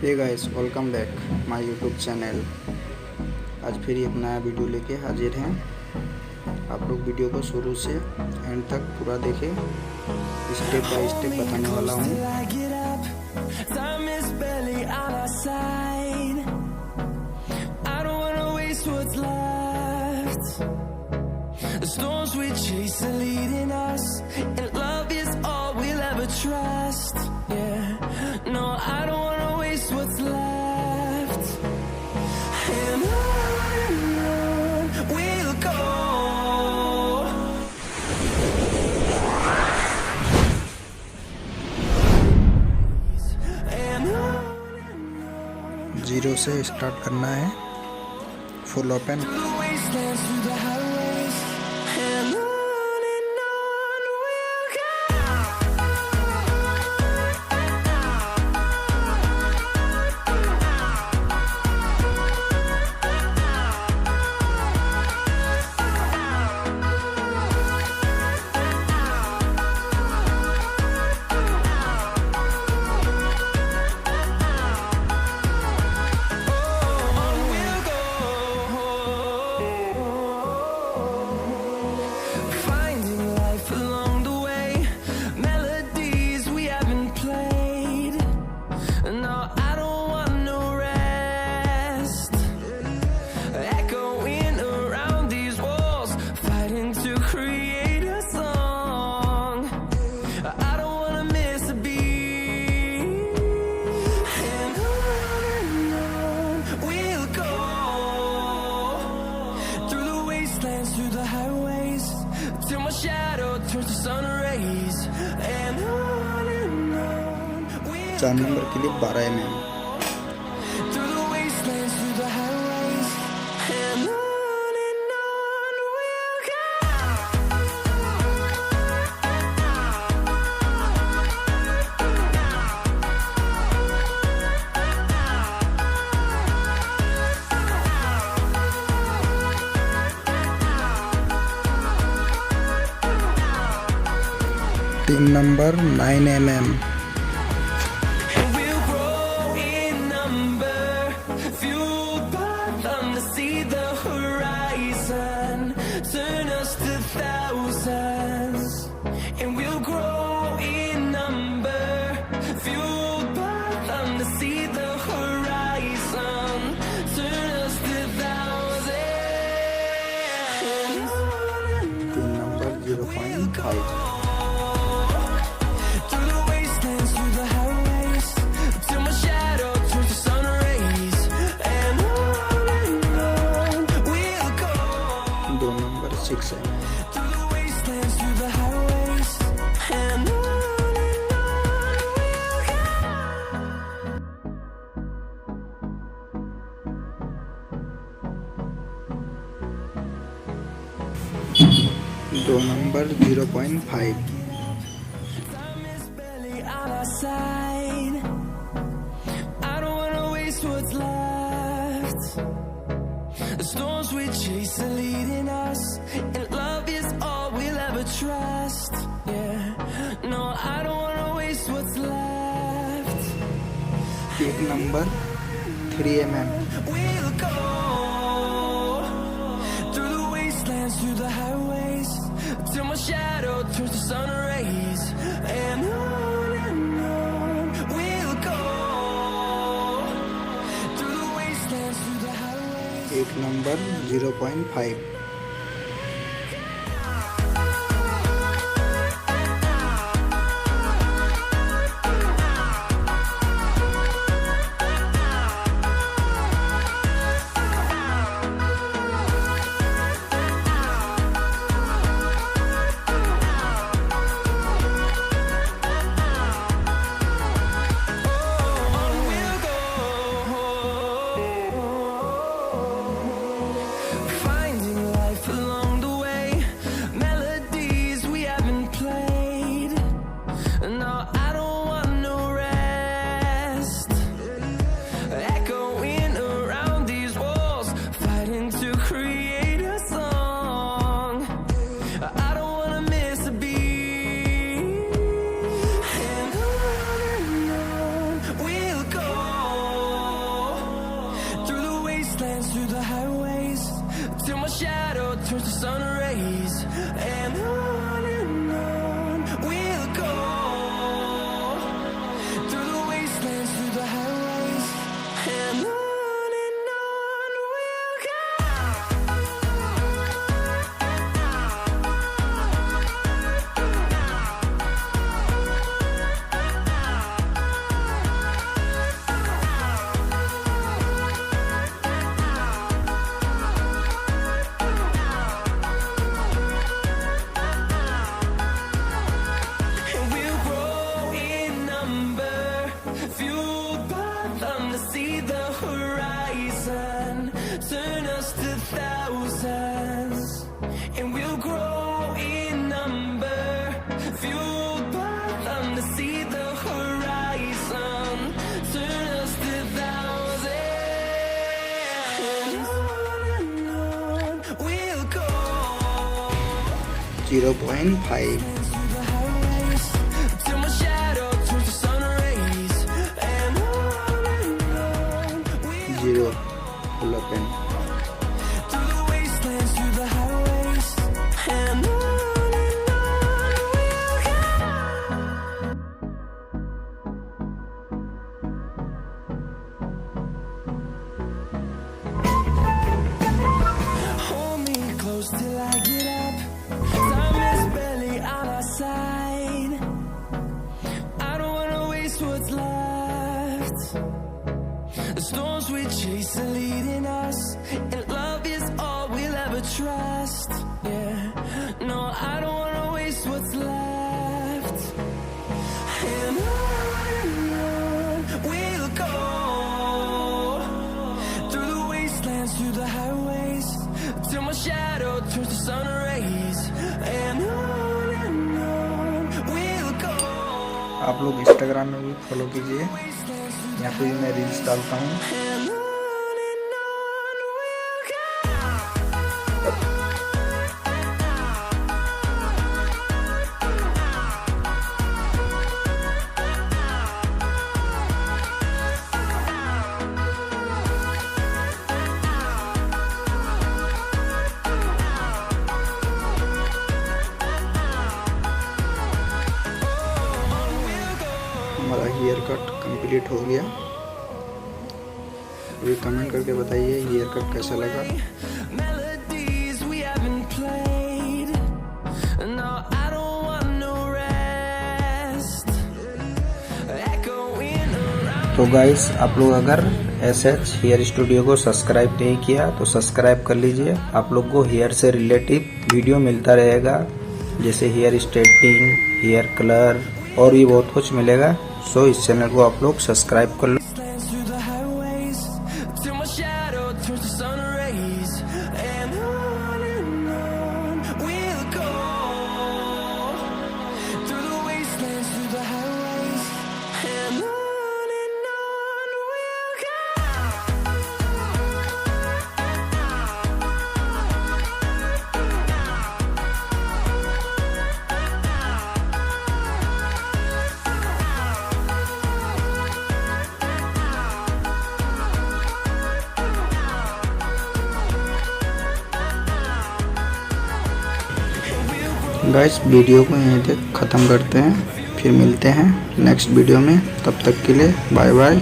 Hey guys, welcome back my YouTube channel. आज फिर एक नया वीडियो लेके हाजिर हैं। आप लोग वीडियो को शुरू से एंड तक पूरा देखें। स्टेप बाय स्टेप बताने वाला हूँ। जीरो से स्टार्ट करना है, फुल ओपन। 4 नंबर के लिए 12 mm। 3 number 9 mm। दो number 0.5। The storms we chase are leading us, and love is all we'll ever trust. Yeah, no, I don't wanna waste what's left. एक number 3 mm। We'll go through the wastelands, through the highways, till my shadow turns to sun rays, and on we'll go through the wastelands, through the highways। एक number 0.5। Finding turns to sun rays, and on we'll go, through the wastelands, through the highways, and on we'll go. Turn us to thousands, and we'll grow in number, fueled by them to see the horizon. Turn us to thousands, and on we'll go. 0.5 Till my shadow turns to sun rays, and on 0 full pen. through the wastelands, through the highways, and on we'll go. Hold me close till I get up. Time is barely on our side. I don't wanna waste what's left. The storms we chase are leading us, and love is all we'll ever trust. Yeah, no, I don't wanna waste what's left. And on we'll go, through the wastelands, through the highways, till my shadow turns to sun rays, and on we'll go. आप लोग Instagram में भी follow कीजिए, यहाँ पे भी मैं reels डालता हूँ। And on we'll go. हमारा हेयर कट कंप्लीट हो गया। अभी कमेंट करके बताइए हेयर कट कैसा लगा। Melodies we haven't played. No, I don't want no rest. Echoing around. तो गाइस, आप लोग अगर SH हेयर स्टूडियो को सब्सक्राइब नहीं किया तो सब्सक्राइब कर लीजिए। आप लोग को हेयर से रिलेटिव वीडियो मिलता रहेगा, जैसे हेयर स्ट्रेटनिंग, हेयर कलर और भी बहुत कुछ मिलेगा। सो इस चैनल को आप लोग सब्सक्राइब कर लो। Wastelands through the highways, till my shadow turns to sun rays, and on we'll go, through the wastelands, through the highways, and on we'll go. Guys, video को यहीं तक ख़त्म करते हैं, फिर मिलते हैं नेक्स्ट वीडियो में। तब तक के लिए बाय बाय।